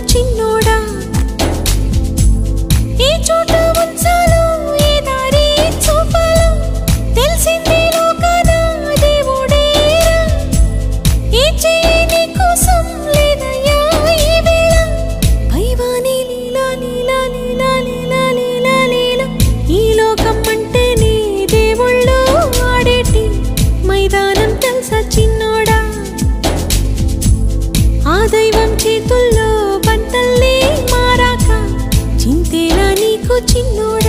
చిన్నోడా ఏ చోట ఉంచాలో ఏ దారి చూపాలో తెలిసింది లోకాన దేవుడేరా ఏ చెయ్యి నీ కోసం లేదయ్యా ఈ వేళ పైవాని లీలా లీలా లీలా లీలా లీలా లీలా ఈ లోకం అంటే నీ దేవుళ్ళు ఆడేటి మైదానం తెలుసా చిన్నోడా ఆ దైవం చేతుల్లో బంతల్లే మారాక చింతేలా నీకు చిన్నోడా